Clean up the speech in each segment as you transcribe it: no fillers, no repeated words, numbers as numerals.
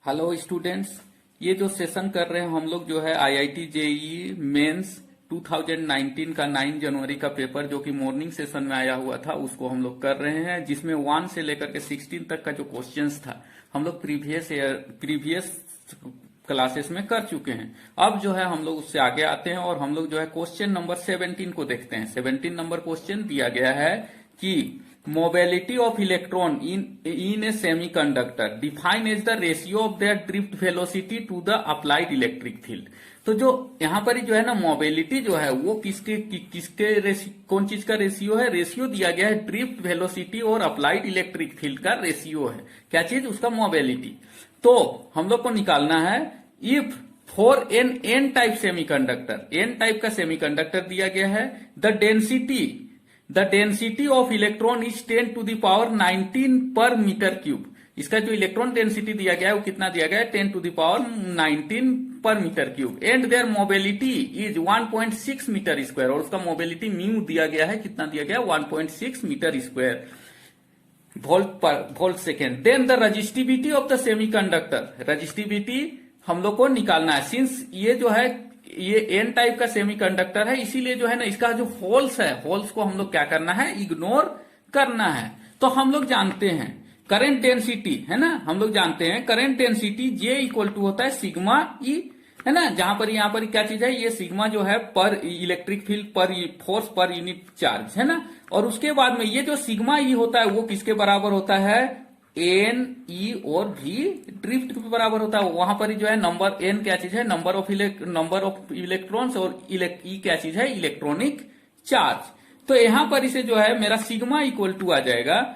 Hello students, ये जो session कर रहे हैं हम लोग जो है आईआईटी जेईई मेंस 2019 का 9 जनवरी का पेपर जो कि मॉर्निंग सेशन में आया हुआ था उसको हम लोग कर रहे हैं, जिसमें 1 से लेकर के 16 तक का जो क्वेश्चंस था हम लोग प्रीवियस क्लासेस में कर चुके हैं। अब जो है हम लोग उससे आगे आते हैं और हम लोग जो है क्वेश्चन नंबर 17 को देखते हैं। 17 नंबर क्वेश्चन दिया गया है कि mobility of electron in a semiconductor define as the ratio of their drift velocity to the applied electric field. तो जो यहाँ पर जो है ना मोबिलिटी जो है वो कौन चीज का रेशियो है? रेशियो दिया गया है ड्रिफ्ट वेलोसिटी और अप्लाइड इलेक्ट्रिक फील्ड का रेशियो है। क्या चीज? उसका मोबिलिटी। तो हम लोग को निकालना है if for n type semiconductor, n type का सेमीकंडक्टर दिया गया है, the density of electron is 10 to the power 19 पर मीटर क्यूब। इसका जो इलेक्ट्रॉन डेंसिटी दिया गया है वो कितना दिया गया है? 10 to the power 19 पर metre cube. And their mobility is 1.6 metre square, और उसका मोबिलिटी म्यू दिया गया है, कितना दिया गया है? 1.6 metre square volt second. Then the resistivity of the semiconductor, resistivity हम लोग को निकालना है। सिंस ये जो है ये एन टाइप का सेमीकंडक्टर है, इसीलिए जो है ना इसका जो होल्स है, होल्स को हम लोग क्या करना है? इग्नोर करना है। तो हम लोग जानते हैं करंट डेंसिटी है ना, हम लोग जानते हैं current density J equal to होता है सिग्मा E, है ना। जहां पर यहाँ पर क्या चीज है? ये सिग्मा जो है पर इलेक्ट्रिक फील्ड पर फोर्स पर यूनिट चार्ज है ना। और उसके बाद में ये जो सिग्मा E होता है वो किसके बराबर होता है? एन ई और भी ड्रिफ्ट के बराबर होता है। वहां पर जो है नंबर एन क्या चीज है? नंबर ऑफ इलेक्ट्रॉन्स, और ई क्या चीज है? Electronic charge. तो यहां पर इसे जो है मेरा सिग्मा इक्वल टू आ जाएगा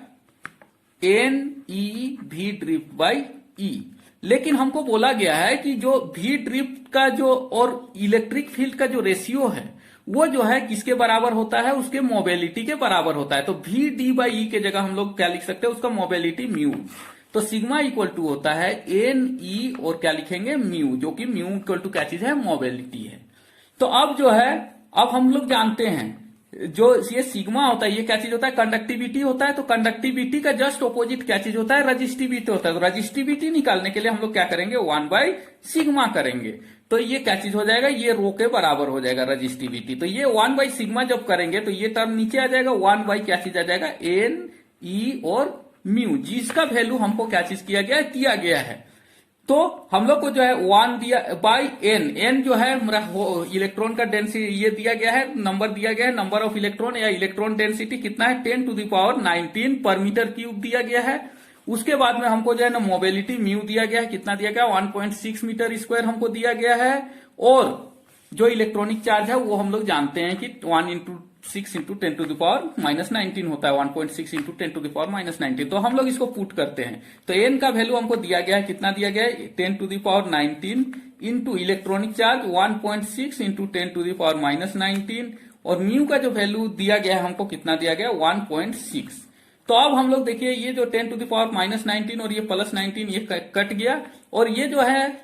एन ई भी ड्रिफ्ट बाई ई। लेकिन हमको बोला गया है कि जो भी ड्रिफ्ट का जो और इलेक्ट्रिक फील्ड का जो रेशियो है वो जो है किसके बराबर होता है? उसके मोबिलिटी के बराबर होता है। तो भी डी बाई ई के जगह हम लोग क्या लिख सकते हैं? उसका मोबिलिटी म्यू। तो सिग्मा इक्वल टू होता है एन ई और क्या लिखेंगे? म्यू, जो कि म्यू इक्वल टू क्या चीज है? मोबिलिटी है। तो अब जो है अब हम लोग जानते हैं जो ये सिग्मा होता है ये क्या चीज होता है? कंडक्टिविटी होता है। तो कंडक्टिविटी का जस्ट ऑपोजिट क्या चीज होता है? रजिस्टिविटी होता है। तो रजिस्टिविटी निकालने के लिए हम लोग क्या करेंगे? 1 बाई सिग्मा करेंगे। तो ये क्या चीज हो जाएगा? ये रो के बराबर हो जाएगा रजिस्टिविटी। तो ये 1 बाई सिग्मा जब करेंगे तो ये टर्म नीचे आ जाएगा, 1 बाई क्या चीज आ जाएगा? एन ई और म्यू, जिसका वैल्यू हमको क्या चीज किया गया है। तो हम लोग को जो है 1 दिया बाई एन, एन जो है इलेक्ट्रॉन का डेंसिटी ये दिया गया है, नंबर दिया गया है, नंबर ऑफ इलेक्ट्रॉन या इलेक्ट्रॉन डेंसिटी कितना है? 10 to the power 19 पर मीटर क्यूब दिया गया है। उसके बाद में हमको जो है ना मोबिलिटी म्यू दिया गया है, कितना दिया गया? 1.6 मीटर स्क्वायर हमको दिया गया है। और जो इलेक्ट्रॉनिक चार्ज है वो हम लोग जानते हैं कि 1 into 6 into 10 to the power minus 19 होता है, 1.6 into 10 to the power minus 19। तो हम लोग इसको पुट करते हैं तो एन का वैल्यू हमको दिया गया है, कितना दिया गया है? 10 to the power 19 into electronic charge 1.6 into 10 to the power minus 19, और म्यू का जो वैल्यू दिया गया है हमको कितना दिया गया? 1.6। तो अब हम लोग देखिए ये जो 10 to the power minus 19 और ये प्लस 19 ये कट गया, और ये जो है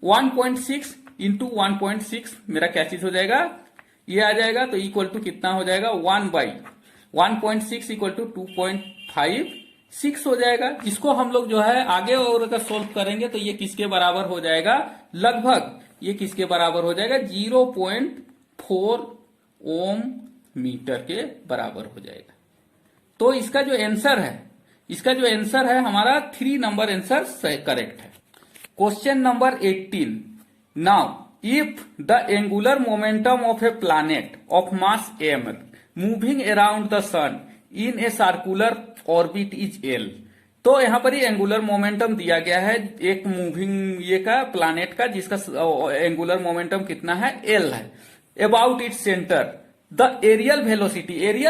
1.6 इंटू 1.6 मेरा क्या चीज हो जाएगा? ये आ जाएगा। तो इक्वल टू कितना हो जाएगा? 1 बाई 1.6 इक्वल टू 2.56 हो जाएगा। इसको हम लोग जो है आगे और अगर सोल्व करेंगे तो ये किसके बराबर हो जाएगा? लगभग ये किसके बराबर हो जाएगा? 0.4 ओम मीटर के बराबर हो जाएगा। तो इसका जो आंसर है हमारा 3 नंबर आंसर करेक्ट है। Question number 18, now if the angular momentum of a planet of mass m moving around the sun in a circular orbit is l। तो यहां पर ये एंगुलर मोमेंटम दिया गया है एक मूविंग ये का प्लैनेट का, जिसका एंगुलर मोमेंटम कितना है? l है। About its centre the areal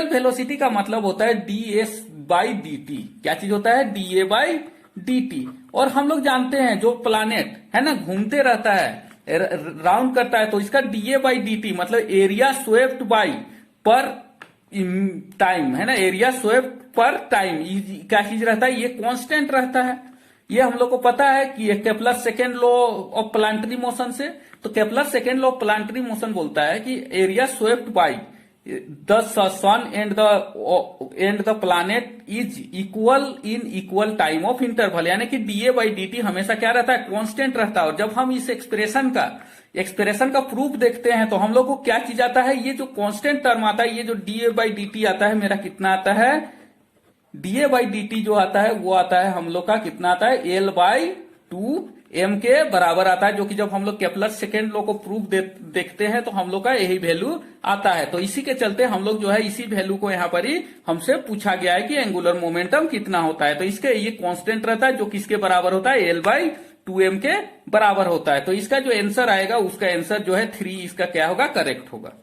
velocity का मतलब होता है ds बाई dt। क्या चीज होता है? da by dt। और हम लोग जानते हैं जो प्लैनेट है ना घूमते रहता है, राउंड करता है, तो इसका da बाई dt मतलब एरिया स्वेप्ट बाई पर टाइम है ना, एरिया स्वेप्ट पर टाइम क्या चीज रहता है? ये कांस्टेंट रहता है। ये हम लोग को पता है कि Kepler second law of planetary motion से। तो Kepler second law of planetary motion बोलता है कि area swept by the sun and the planet is equal in equal time of interval, यानी कि dA/dt हमेशा क्या रहता है, कांस्टेंट रहता है। और जब हम इस एक्सप्रेशन का प्रूफ देखते हैं तो हम लोग को क्या चीज आता है, ये जो कांस्टेंट टर्म आता है, ये जो dA/dt आता है मेरा कितना आता है, dA/dt जो आता है वो आता है हम लोग का कितना आता है, L/2m के बराबर आता है, जो कि जब हम लोग केपलर सेकेंड लॉ को प्रूफ देखते हैं तो हम लोग का यही वैल्यू आता है। तो इसी के चलते हम लोग जो है इसी वैल्यू को यहाँ पर ही हमसे पूछा गया है कि एंगुलर मोमेंटम कितना होता है। तो इसके ये कांस्टेंट रहता है जो किसके बराबर होता है, L/2m के बराबर होता है। तो इसका जो आंसर आएगा उसका आंसर जो है 3 इसका क्या होगा, करेक्ट होगा।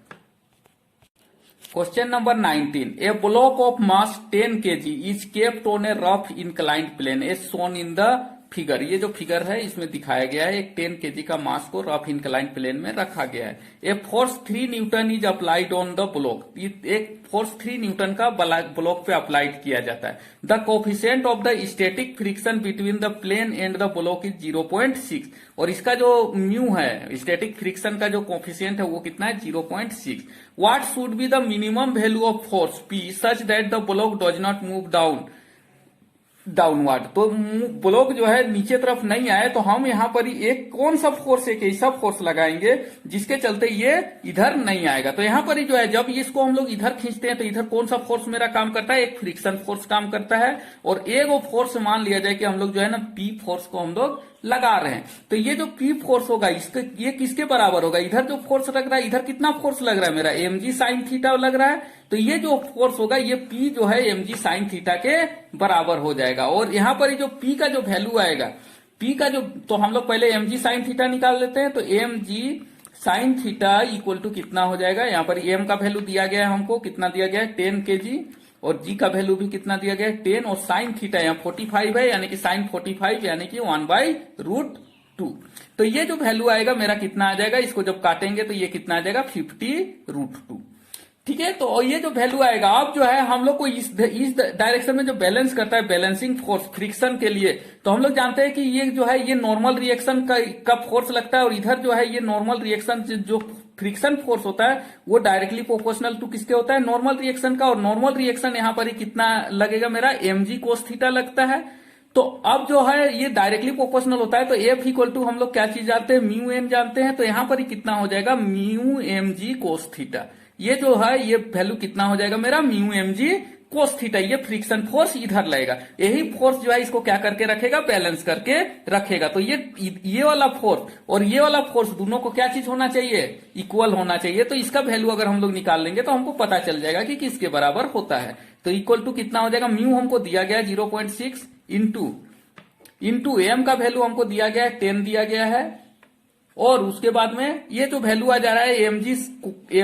Question number 19, a block of mass 10 kg is kept on a rough inclined plane as shown in the figure. ये जो फिगर है इसमें दिखाया गया है एक 10 kg का मास को रफ इंक्लाइंड प्लेन में रखा गया है। A force 3 newton is applied on the block, एक फोर्स 3 न्यूटन का ब्लॉक पे अप्लाइड किया जाता है। The coefficient of the static friction between the plane and the block is 0.6, और इसका जो म्यू है स्टैटिक फ्रिक्शन का जो कोफिशिएंट है वो कितना है, 0.6। What should be the minimum value of force P such that the block does not move downward. तो ब्लॉक जो है नीचे तरफ नहीं आए तो हम यहाँ पर ही एक कौन सा फोर्स, एक ऐसा फोर्स लगाएंगे जिसके चलते ये इधर नहीं आएगा। तो यहाँ पर ही जो है जब इसको हम लोग इधर खींचते हैं तो इधर कौन सा फोर्स मेरा काम करता है, एक फ्रिक्शन फोर्स काम करता है। और एक वो फोर्स मान लिया जाए कि हम लोग जो है ना P फोर्स को हम लोग लगा रहे हैं। तो ये जो P फोर्स होगा ये किसके बराबर होगा, इधर जो फोर्स लग रहा है इधर कितना फोर्स लग रहा है मेरा, mg sin थीटा लग रहा है। तो ये जो फोर्स होगा ये P जो है mg sin थीटा के बराबर हो जाएगा। और यहाँ पर जो P का जो वैल्यू आएगा, P का जो, तो हम लोग पहले mg sin थीटा निकाल लेते हैं। तो mg sin theta equal to कितना हो जाएगा, यहाँ पर m का वैल्यू दिया गया है हमको, कितना दिया गया है 10 kg, और g का वैल्यू भी कितना दिया गया है 10, और साइन थीटा यहाँ 45 है, यानी कि साइन 45 यानी कि 1/√2। तो ये जो वैल्यू आएगा मेरा कितना आ जाएगा, इसको जब काटेंगे तो ये कितना आ जाएगा 50√2। ठीक है, तो ये जो वैल्यू आएगा, अब जो है हम लोग को इस डायरेक्शन में जो बैलेंस करता है, बैलेंसिंग फोर्स फ्रिक्शन के लिए, तो हम लोग जानते हैं कि ये जो है ये नॉर्मल रिएक्शन का फोर्स लगता है, और इधर जो है ये नॉर्मल रिएक्शन जो फ्रिक्शन फोर्स होता है वो डायरेक्टली प्रोपोर्शनल टू किसके होता है, नॉर्मल रिएक्शन का। और नॉर्मल रिएक्शन यहाँ पर ही कितना लगेगा मेरा, mg cos थीटा लगता है। तो अब जो है ये डायरेक्टली प्रोपोर्शनल होता है, तो F इक्वल टू हम लोग क्या चीज जानते हैं, म्यू एन जानते हैं। तो यहाँ पर ही कितना हो जाएगा, म्यू mg cos थीटा। ये जो है ये वैल्यू कितना हो जाएगा मेरा, म्यू mg cos थीटा। ये फ्रिक्शन फोर्स इधर लगेगा, यही फोर्स जो है इसको क्या करके रखेगा, बैलेंस करके रखेगा। तो ये वाला फोर्स और ये वाला फोर्स दोनों को क्या चीज होना चाहिए, इक्वल होना चाहिए। तो इसका वैल्यू अगर हम लोग निकाल लेंगे तो हमको पता चल जाएगा कि किसके बराबर होता है। तो इक्वल टू कितना हो जाएगा, म्यू हमको दिया गया है 0.6 इंटू एम का वैल्यू हमको दिया गया है 10 दिया गया है, और उसके बाद में ये जो वैल्यू आ जा रहा है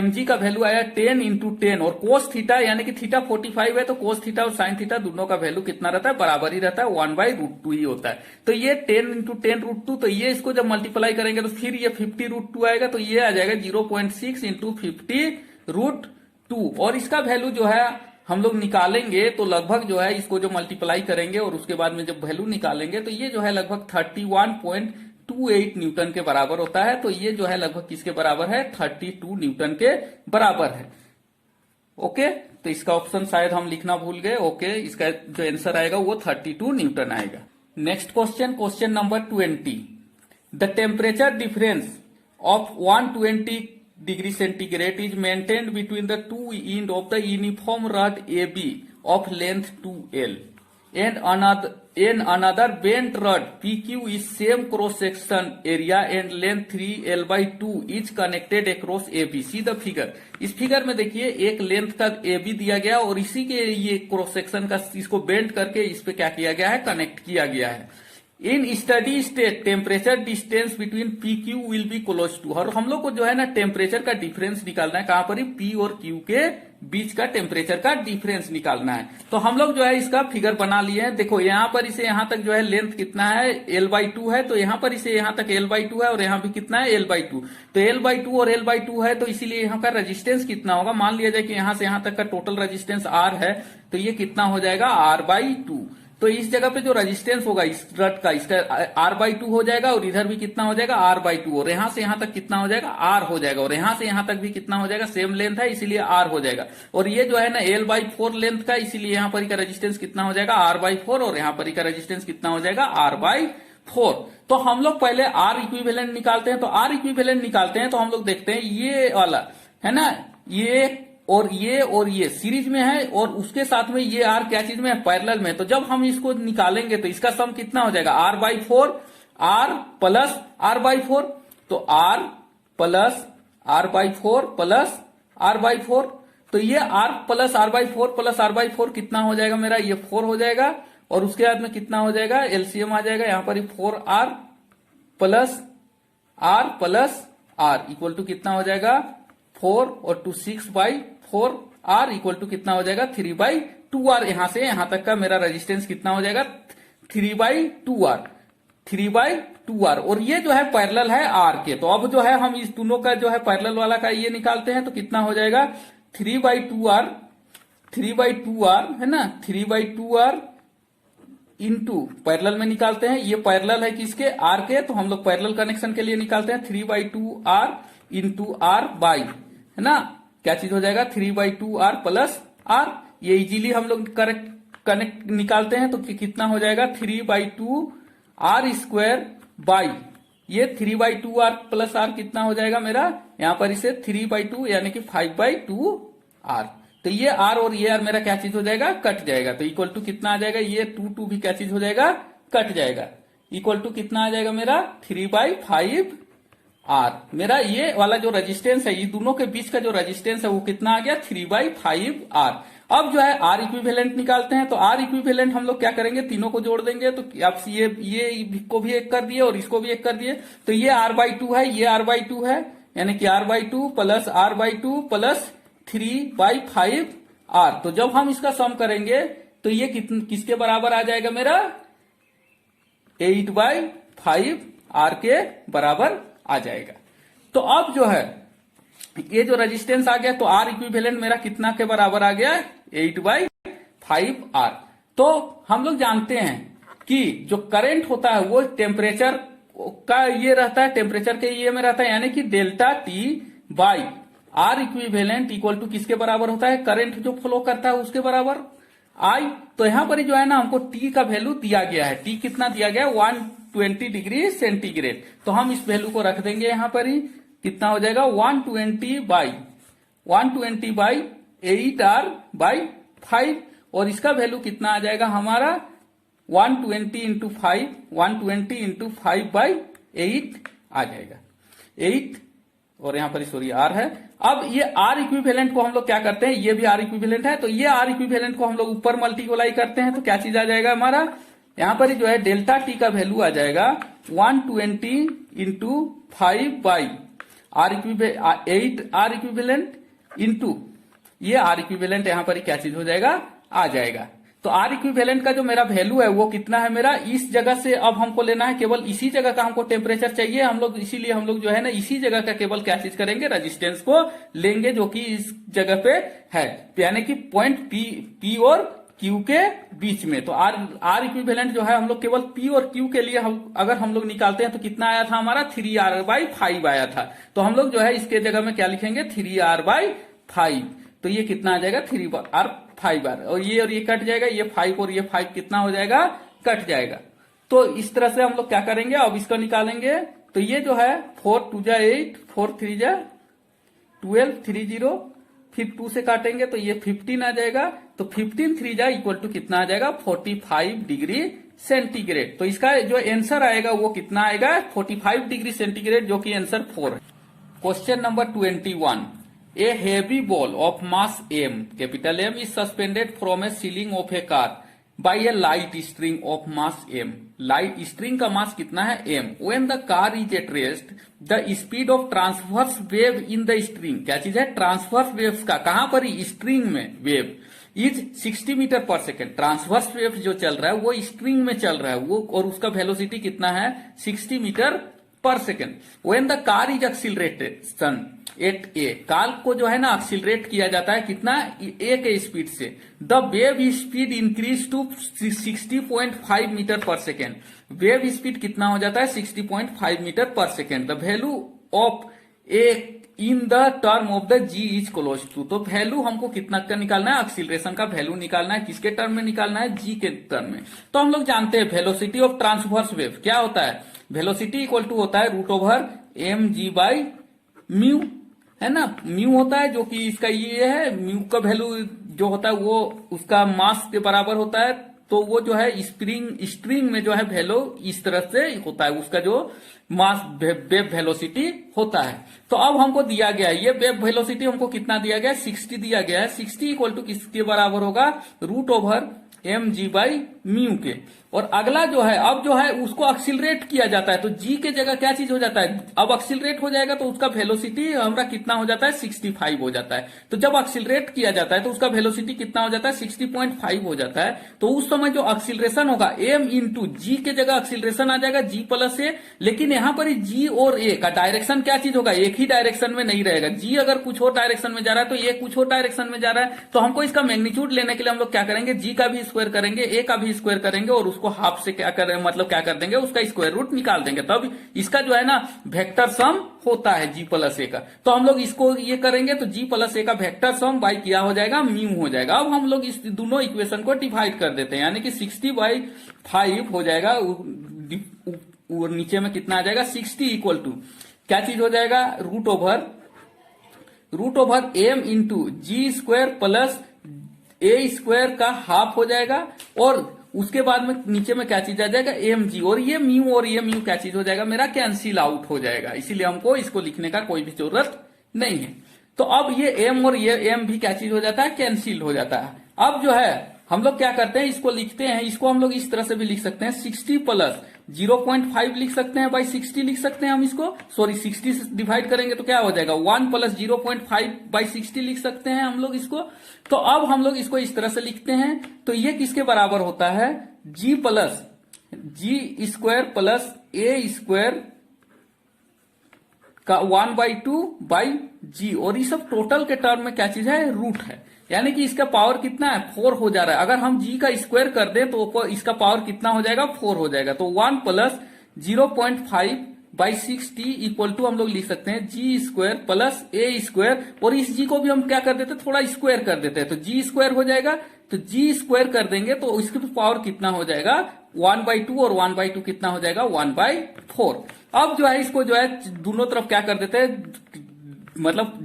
mg का वैल्यू आया 10 इंटू 10, और कोस थीटा यानी कि थीटा 45 है तो कोस थीटा और साइन थीटा दोनों का वैल्यू कितना रहता है, बराबर ही रहता है, 1/√2 ही होता है। तो ये 10 इंटू 10√2, तो ये इसको जब मल्टीप्लाई करेंगे तो फिर ये 50√2 आएगा, तो ये आ जाएगा 0.6 इंटू 50√2। और इसका वैल्यू जो है हम लोग निकालेंगे तो लगभग जो है इसको जो मल्टीप्लाई करेंगे और उसके बाद में जब वैल्यू निकालेंगे तो ये जो है लगभग 31.28 न्यूटन के बराबर होता है। तो ये जो है लगभग किसके बराबर है, 32 न्यूटन के बराबर है। ओके, तो इसका ऑप्शन शायद हम लिखना भूल गए। ओके, इसका जो आंसर आएगा वो 32 न्यूटन आएगा। Next question number 20, the temperature difference of 120 degree centigrade is maintained between the two end of the uniform rod AB of length 2L and another bent rod PQ is same cross section area and length 3L/2 is connected across AB। See the figure। इस figure में देखिए एक length का AB दिया गया और इसी के ये क्रॉस सेक्शन का इसको बेंड करके इस पे क्या किया गया है, कनेक्ट किया गया है। In steady state temperature distance between P Q will be close to, और हम लोग को जो है ना टेम्परेचर का डिफरेंस निकालना है, कहां पर, पी और क्यू के बीच का टेम्परेचर का डिफरेंस निकालना है। तो हम लोग जो है इसका फिगर बना लिए हैं। देखो यहाँ पर इसे यहां तक जो है लेंथ कितना है, L/2 है, तो यहाँ पर इसे यहां तक L/2 है और यहाँ भी कितना है, L/2। तो L/2 और L/2 है, तो इसीलिए यहाँ का रेजिस्टेंस कितना होगा, मान लिया जाए कि यहां से यहां तक का टोटल रेजिस्टेंस R है, तो ये कितना हो जाएगा, R/2। तो इस जगह पे जो रेजिस्टेंस होगा इस रट का, इसका R/2 हो जाएगा, और इधर भी कितना हो जाएगा R/2, और यहां से यहां तक कितना हो जाएगा R हो जाएगा, और यहां से यहां तक भी कितना हो जाएगा, सेम लेंथ है इसीलिए R हो जाएगा। और ये जो है ना L/4 लेंथ का, इसीलिए यहां पर का रेजिस्टेंस कितना हो जाएगा R/4, और यहां पर का रेजिस्टेंस कितना हो जाएगा R/4। तो हम लोग पहले R इक्विवेलेंट निकालते हैं। तो R इक्विवेलेंट निकालते हैं तो हम लोग देखते हैं ये वाला है ना, ये और ये सीरीज में है, और उसके साथ में ये R क्या चीज में है, पैरेलल में। तो जब हम इसको निकालेंगे तो इसका सम कितना हो जाएगा R/4, R प्लस R/4, तो R plus R/4 plus R/4, तो ये R plus R/4 plus R/4 कितना हो जाएगा मेरा, ये 4 हो जाएगा। और उसके बाद में कितना हो जाएगा, एलसीएम आ जाएगा यहां पर 4R plus R equal to कितना हो जाएगा 4 और 2 6/4R इक्वल टू कितना हो जाएगा 3/2R। यहां से यहां तक का मेरा रेजिस्टेंस कितना हो जाएगा 3/2R। और ये जो है पैरेलल है R के। तो अब जो है हम इस दोनों का जो है पैरेलल वाला का ये निकालते हैं, तो कितना हो जाएगा 3/2R है ना, 3/2R इंटू पैरेलल में निकालते हैं, ये पैरेलल है किसके R के, तो हम लोग पैरेलल कनेक्शन के लिए निकालते हैं 3/2R इंटू R बाई, है ना, क्या चीज हो जाएगा 3/2R प्लस R। ये इजीली हम लोग कनेक्ट निकालते हैं, तो कितना हो जाएगा 3/2R स्क्वायर बाई ये 3/2R प्लस R कितना हो जाएगा मेरा, यहां पर इसे 3/2 यानी कि 5/2R। तो ये R और ये R मेरा क्या चीज हो जाएगा, कट जाएगा। तो इक्वल टू कितना आ जाएगा, ये 2 भी क्या चीज हो जाएगा, कट जाएगा। इक्वल टू कितना आ जाएगा मेरा 3/5R। मेरा ये वाला जो रेजिस्टेंस है, ये दोनों के बीच का जो रेजिस्टेंस है वो कितना आ गया 3/5R। अब जो है R इक्विवेलेंट निकालते हैं। तो R इक्विवेलेंट हम लोग क्या करेंगे, तीनों को जोड़ देंगे। तो आप ये को भी एक कर दिए और इसको भी एक कर दिए, तो ये R/2 है, ये R/2 है, यानी कि R/2 plus R/2 plus 3/5R। तो जब हम इसका सम करेंगे तो ये किसके बराबर आ जाएगा मेरा 8/5R के बराबर आ जाएगा। तो अब जो है ये जो रेजिस्टेंस आ गया, तो R इक्विवेलेंट मेरा कितना के बराबर आ गया 8/5R। तो हम लोग जानते हैं कि जो करंट होता है वो टेम्परेचर का ये रहता है, टेम्परेचर के ये में रहता है, यानी कि delta T by R equivalent equal to किसके बराबर होता है, करंट जो फ्लो करता है उसके बराबर I। तो यहां पर जो है ना हमको T का वैल्यू दिया गया है, T कितना दिया गया है 120 डिग्री सेंटीग्रेड। तो हम इस वैल्यू को रख देंगे यहां पर ही, कितना हो जाएगा 120/8R/5, और इसका वैल्यू कितना आ जाएगा हमारा 120 इंटू 5/8 आ जाएगा 8, और यहां पर सॉरी R है। अब ये R इक्विवेलेंट को हम लोग क्या करते हैं, ये भी R इक्विवेलेंट है, तो ये R इक्विवेलेंट को हम लोग ऊपर मल्टीप्लाई करते हैं, तो क्या चीज आ जाएगा हमारा, यहां पर जो है डेल्टा T का वैल्यू आ जाएगा 120 इंटू 5/8R इक्विवेलेंट इंटू ये R इक्विवेलेंट, यहां पर क्या चीज हो जाएगा आ जाएगा। तो R इक्विवेलेंट का जो मेरा वैल्यू है वो कितना है मेरा, इस जगह से अब हमको लेना है, केवल इसी जगह का हमको टेम्परेचर चाहिए हम लोग, इसीलिए हम लोग जो है ना इसी जगह का केवल क्या चीज करेंगे, रेजिस्टेंस को लेंगे जो कि इस जगह पे है, यानी कि पॉइंट P और Q के बीच में। तो R इक्विवेलेंट जो है हम लोग केवल P और Q के लिए अगर हम लोग निकालते हैं तो कितना आया था हमारा 3R/5 आया था। तो हम लोग जो है इसके जगह में क्या लिखेंगे 3R/5। तो ये कितना आ जाएगा 3R/5R, और ये कट जाएगा, ये 5 और ये 5 कितना हो जाएगा, कट जाएगा। तो इस तरह से हम लोग क्या करेंगे, अब इसको निकालेंगे। तो ये जो है 4 2 जा 8, 4 3 जा 12, 30, फिर 2 से काटेंगे तो ये 15 आ जाएगा। तो 15 3 जा इक्वल टू कितना आ जाएगा 45 डिग्री सेंटीग्रेड। तो इसका जो आंसर आएगा वो कितना आएगा 45 डिग्री सेंटीग्रेड, जो कि आंसर 4 है। Question number 21, A heavy ball of mass M, capital M, is suspended from a ceiling of a car by a light string of mass M. Light string का mass कितना है M. When the car is at rest, the speed of transverse wave in the string, क्या चीज है transverse waves का, कहां पर ही string में wave, is 60 metre per second. Transverse wave जो चल रहा है वो स्ट्रिंग में चल रहा है वो, और उसका वेलोसिटी कितना है 60 metre per second when the car is accelerated at a, car को जो है ना एक्सिलरेट किया जाता है कितना, ए के स्पीड से, the wave speed increase to 60.5 metre per second, wave speed कितना हो जाता है 60.5 metre per second, the value of A in the term of the g is close to, तो वैल्यू हमको कितना का निकालना है, एक्सिलरेशन का वैल्यू निकालना है, किसके टर्म में निकालना है, जी के टर्म में। तो हम लोग जानते हैं वेलोसिटी ऑफ ट्रांसवर्स वेव क्या होता है, वेलोसिटी इक्वल टू होता है root over m g by mu, है ना, म्यू होता है जो कि इसका ये है, म्यू का वैल्यू जो होता है वो उसका मास के बराबर होता है, तो वो जो है स्ट्रिंग में जो है वैल्यू इस तरह से होता है, उसका जो मास वेव वेलोसिटी होता है। तो अब हमको दिया गया है ये वेव वेलोसिटी हमको कितना दिया गया है, 60 दिया गया है, 60 इक्वल टू किसके बराबर होगा, root over m g by mu के। और अगला जो है अब जो है उसको एक्सिलरेट किया जाता है, तो जी के जगह क्या चीज हो जाता है, अब एक्सिलरेट हो जाएगा तो उसका वेलोसिटी हमारा कितना हो जाता है 65 हो जाता है। तो जब एक्सिलरेट किया जाता है तो उसका वेलोसिटी कितना हो जाता है 60.5 हो जाता है। तो उस समय जो एक्सिलरेशन होगा एम इंटू जी के जगह एक्सिलरेशन आ जाएगा जी प्लस ए, लेकिन यहां पर जी और ए का डायरेक्शन क्या चीज होगा, एक ही डायरेक्शन में नहीं रहेगा। जी अगर कुछ और डायरेक्शन में जा रहा है तो ये कुछ और डायरेक्शन में जा रहा है, तो हमको इसका मैग्नीट्यूड लेने के लिए हम लोग क्या करेंगे, जी का भी स्क्वायर करेंगे, ए का भी स्क्वायर करेंगे और उसको हाफ से क्या करें, मतलब क्या कर देंगे, उसका स्क्वायर रूट निकाल देंगे, तब इसका जो है ना वेक्टर सम होता है जी प्लस ए का। तो हम लोग इसको ये करेंगे तो जी प्लस ए का वेक्टर सम बाई किया हो जाएगा म्यू हो जाएगा। अब हम लोग इस दोनों इक्वेशन को डिवाइड कर देते हैं, यानी कि 60/5 हो जाएगा, और नीचे में कितना आ जाएगा 60 इक्वल टू क्या चीज हो जाएगा, root over M into ji square plus A square का हाफ हो जाएगा, और उसके बाद में नीचे में क्या चीज आ जाएगा एम जी, और ये म्यू क्या चीज हो जाएगा, मेरा कैंसिल आउट हो जाएगा, इसीलिए हमको इसको लिखने का कोई भी जरूरत नहीं है। तो अब ये एम और ये एम भी क्या चीज हो जाता है, कैंसिल हो जाता है। अब जो है हम लोग क्या करते हैं, इसको लिखते हैं, इसको हम लोग इस तरह से भी लिख सकते हैं, 60 प्लस 0.5 लिख सकते हैं बाई 60 लिख सकते हैं हम इसको, सॉरी 60 से डिवाइड करेंगे तो क्या हो जाएगा 1 प्लस 0.5 बाई 60 लिख सकते हैं हम लोग इसको। तो अब हम लोग इसको इस तरह से लिखते हैं, तो ये किसके बराबर होता है, जी स्क्वायर प्लस ए स्क्वायर का 1/2 बाई जी, और ये सब टोटल के टर्म में क्या चीज है, रूट है, यानी कि इसका पावर कितना है 4 हो जा रहा है। अगर हम जी का स्क्वायर कर दें तो इसका पावर कितना हो जाएगा 4 हो जाएगा। तो 1 प्लस 0.5 बाई 60 इक्वल टू हम लोग लिख सकते हैं जी स्क्वायर प्लस ए स्क्वायर, और इस जी को भी हम क्या कर देते हैं, थोड़ा स्क्वायर कर देते हैं, तो जी स्क्वायर हो जाएगा। तो जी स्क्वायर कर देंगे तो इसकी पावर कितना हो जाएगा 1/2, और 1/2 कितना हो जाएगा 1/4। अब जो है इसको जो है दोनों तरफ क्या कर देते हैं, मतलब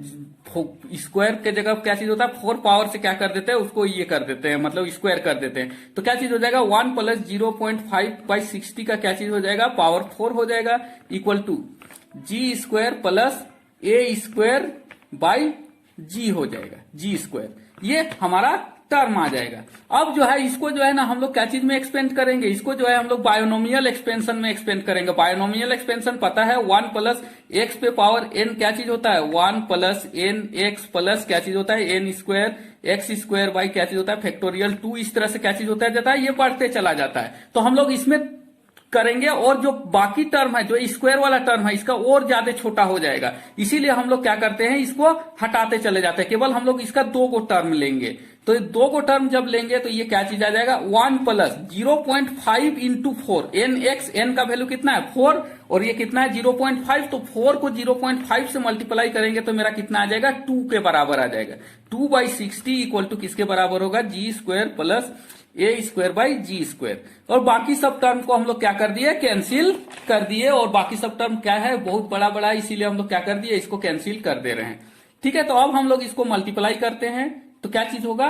स्क्वायर के जगह क्या चीज होता है 4 पावर से क्या कर देते हैं, उसको ये कर देते हैं, मतलब स्क्वायर कर देते हैं। तो क्या चीज हो जाएगा 1 प्लस 0.5 बाई 60 का क्या चीज हो जाएगा, पावर 4 हो जाएगा, equal to G square plus A square by G हो जाएगा, जी स्क्वायर, ये हमारा टर्म आ जाएगा। अब जो है इसको जो है ना हम लोग क्या चीज में एक्सपेंड करेंगे, इसको जो है हम लोग बायोनोमियल एक्सपेंशन में एक्सपेंड करेंगे। बायोनोमियल एक्सपेंशन पता है 1 प्लस एक्स पे पावर एन क्या चीज होता है, 1 प्लस एन एक्स प्लस क्या चीज होता है n square x square by क्या चीज होता है फैक्टोरियल 2, इस तरह से क्या चीज होता है जाता है, ये बढ़ते चला जाता है। तो हम लोग इसमें करेंगे, और जो बाकी टर्म है जो स्क्वायर वाला टर्म है इसका और ज्यादा छोटा हो जाएगा, इसीलिए हम लोग क्या करते हैं इसको हटाते चले जाते हैं, केवल हम लोग इसका 2 को टर्म लेंगे। तो 2 को टर्म जब लेंगे तो ये क्या चीज आ जाएगा 1 plus 0.5 into 4 n x, n का वैल्यू कितना है 4 और ये कितना है 0.5, तो 4 को 0.5 से मल्टीप्लाई करेंगे तो मेरा कितना आ जाएगा 2 के बराबर आ जाएगा। 2/60 इक्वल टू किसके बराबर होगा, G square plus A square by G square. और बाकी सब टर्म को हम लोग क्या कर दिए, कैंसिल कर दिए, और बाकी सब टर्म क्या है बहुत बड़ा बड़ा, इसीलिए हम लोग क्या कर दिए इसको कैंसिल कर दे रहे हैं। ठीक है, तो अब हम लोग इसको मल्टीप्लाई करते हैं तो क्या चीज होगा,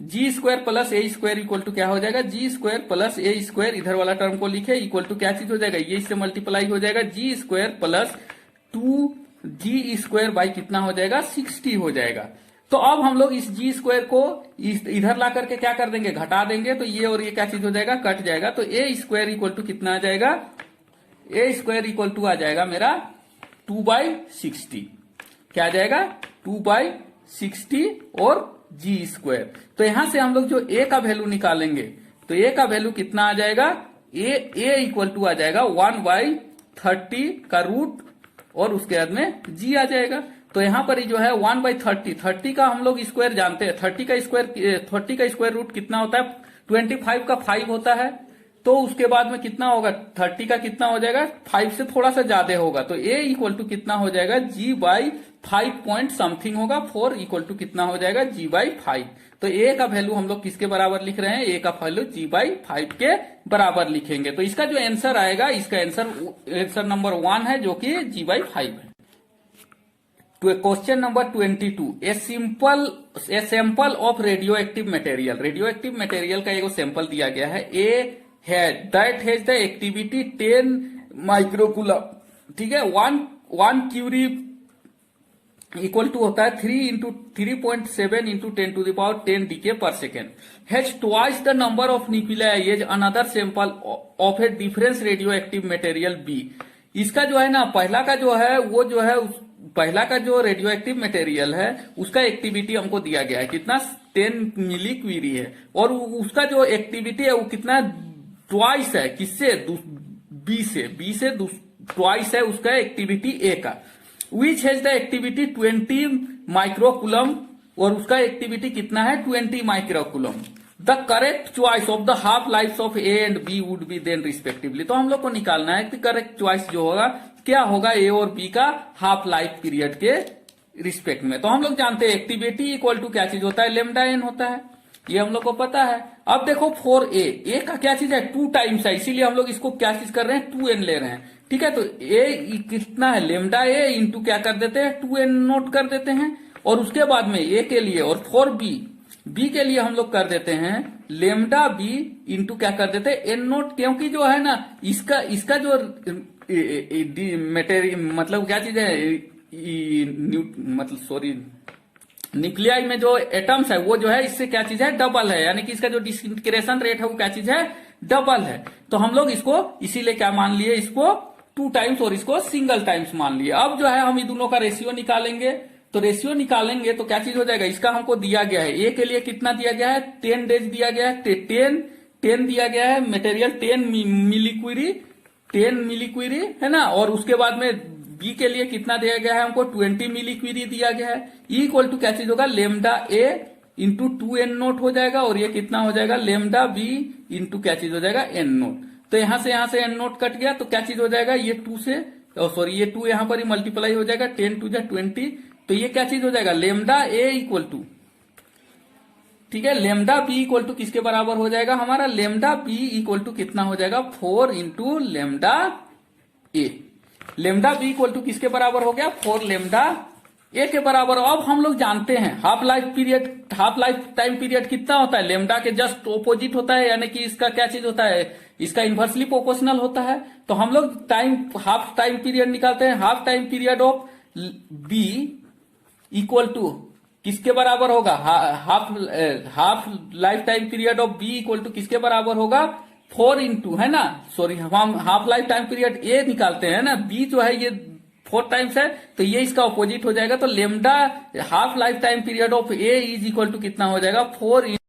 G square plus A square equal to क्या हो जाएगा, G square plus A square, इधर वाला टर्म को लिखे इक्वल टू क्या चीज हो जाएगा, ये इससे मल्टीप्लाई हो जाएगा, G square plus 2 G square by कितना हो जाएगा 60 हो जाएगा। तो अब हम लोग इस जी स्क्वायर को इधर ला करके क्या कर देंगे, घटा देंगे, तो ये और ये क्या चीज हो जाएगा, कट जाएगा। तो ए स्क्वायर इक्वल टू कितना आ जाएगा, ए स्क्वायर इक्वल टू आ जाएगा मेरा 2/60, क्या आ जाएगा 2/60 और जी स्क्वायर। तो यहां से हम लोग जो ए का वैल्यू निकालेंगे तो ए का वैल्यू कितना आ जाएगा, ए इक्वल टू आ जाएगा 1/4 30 का रूट और उसके बाद में जी आ जाएगा। तो यहाँ पर ही जो है 1/30, 30 का हम लोग स्क्वायर जानते हैं, 30 का स्क्वायर रूट कितना होता है, 25 का 5 होता है। तो उसके बाद में कितना होगा, 30 का कितना हो जाएगा, 5 से थोड़ा सा ज्यादा होगा, तो a इक्वल टू कितना हो जाएगा, g/5 पॉइंट समथिंग होगा, 4 इक्वल टू कितना हो जाएगा, g/5। तो a का वैल्यू हम लोग किसके बराबर लिख रहे हैं, a का वैल्यू g/5 के बराबर लिखेंगे। तो इसका जो आंसर आएगा, इसका आंसर नंबर 1 है, जो कि g/5 है। Question number 22, a sample of radioactive material. Radioactive material का एक सैंपल दिया गया है, a that has the activity 10 microcurie, ठीक है। 1 क्यूरी इक्वल टू होता है 3.7 into 10⁻10 decay per second, has twice the number of nuclei as another sample of a difference radioactive material B. इसका जो है ना, पहला का जो है वो जो है, पहला का जो रेडियो एक्टिव मटेरियल है उसका एक्टिविटी हमको दिया गया है कितना, 10 मिली क्यूरी है, और उसका जो एक्टिविटी है वो कितना, ट्वाइस है, किससे, बी से ट्वाइस है उसका एक्टिविटी ए का। Which has the activity 20 microcoulomb, और उसका एक्टिविटी कितना है, 20 microcoulomb. The correct choice of the half life of A and B would be then respectively. तो हम लोग को निकालना है कि करेक्ट चॉइस जो होगा क्या होगा, ए और बी का हाफ लाइफ पीरियड के रिस्पेक्ट में। तो हम लोग जानते हैं एक्टिविटी इक्वल टू क्या चीज होता है, लेमडा एन होता है, ये हम लोग को पता है। अब देखो फॉर ए का क्या चीज है, 2 टाइम्स है, इसीलिए हम लोग इसको क्या चीज कर रहे हैं, 2n ले रहे हैं, ठीक है। तो ए कितना है, लेमडा ए इंटू क्या कर देते हैं, 2n नोट कर देते हैं, और उसके बाद में ए के लिए, और फॉर बी के लिए हम लोग कर देते हैं लेमडा बी इंटू क्या कर देते हैं, एन नोट, क्योंकि जो है ना इसका जो मेटेरियल मतलब क्या चीज है, मतलब सॉरी, न्यूक्लियाई में जो एटम्स है वो जो है इससे क्या चीज है, डबल है, यानी कि इसका जो डिसइंटीग्रेशन रेट है वो क्या चीज है, डबल है। तो हम लोग इसको इसीलिए क्या मान लिए, इसको 2 टाइम्स और इसको सिंगल टाइम्स मान लिए। अब जो है हम इन दोनों का रेशियो निकालेंगे, तो रेशियो निकालेंगे तो क्या चीज हो जाएगा, इसका हमको दिया गया है, ए के लिए कितना दिया गया है, 10 डेज दिया गया है, 10 दिया गया है मटेरियल, 10 मिलीक्यूरी है ना, और उसके बाद में बी के लिए कितना दिया गया है हमको, 20 मिलीक्यूरी दिया गया है, इक्वल टू क्या चीज होगा, lambda A into 2n note हो जाएगा, और ये कितना हो जाएगा, लेमडा बी इंटू क्या चीज हो जाएगा, n नोट। तो यहां से n नोट कट गया, तो क्या चीज हो जाएगा, ये 2 से, सॉरी ये 2 यहां पर ही मल्टीप्लाई हो जाएगा, 10 2 20, तो ये क्या चीज हो जाएगा, लेमडा ए इक्वल टू, ठीक है, लेमडा बी इक्वल टू किसके बराबर हो जाएगा हमारा, लेमडा बी इक्वल टू कितना हो जाएगा, 4 into lambda A. Lambda B equal to किसके बराबर हो गया, 4 लेमडा ए के बराबर। अब हम लोग जानते हैं हाफ लाइफ टाइम पीरियड कितना होता है, लेमडा के जस्ट ऑपोजिट होता है, यानी कि इसका क्या चीज होता है, इसका इन्वर्सली प्रोपोर्शनल होता है। तो हम लोग हाफ टाइम पीरियड निकालते हैं, half time period of B equal to किसके बराबर होगा, half life time period of B equal to किसके बराबर होगा, 4 इंटू, है ना, सॉरी हम half life time period A निकालते हैं ना, बी जो है ये 4 टाइम्स है, तो ये इसका अपोजिट हो जाएगा। तो lambda half life time period of A is equal to कितना हो जाएगा, 4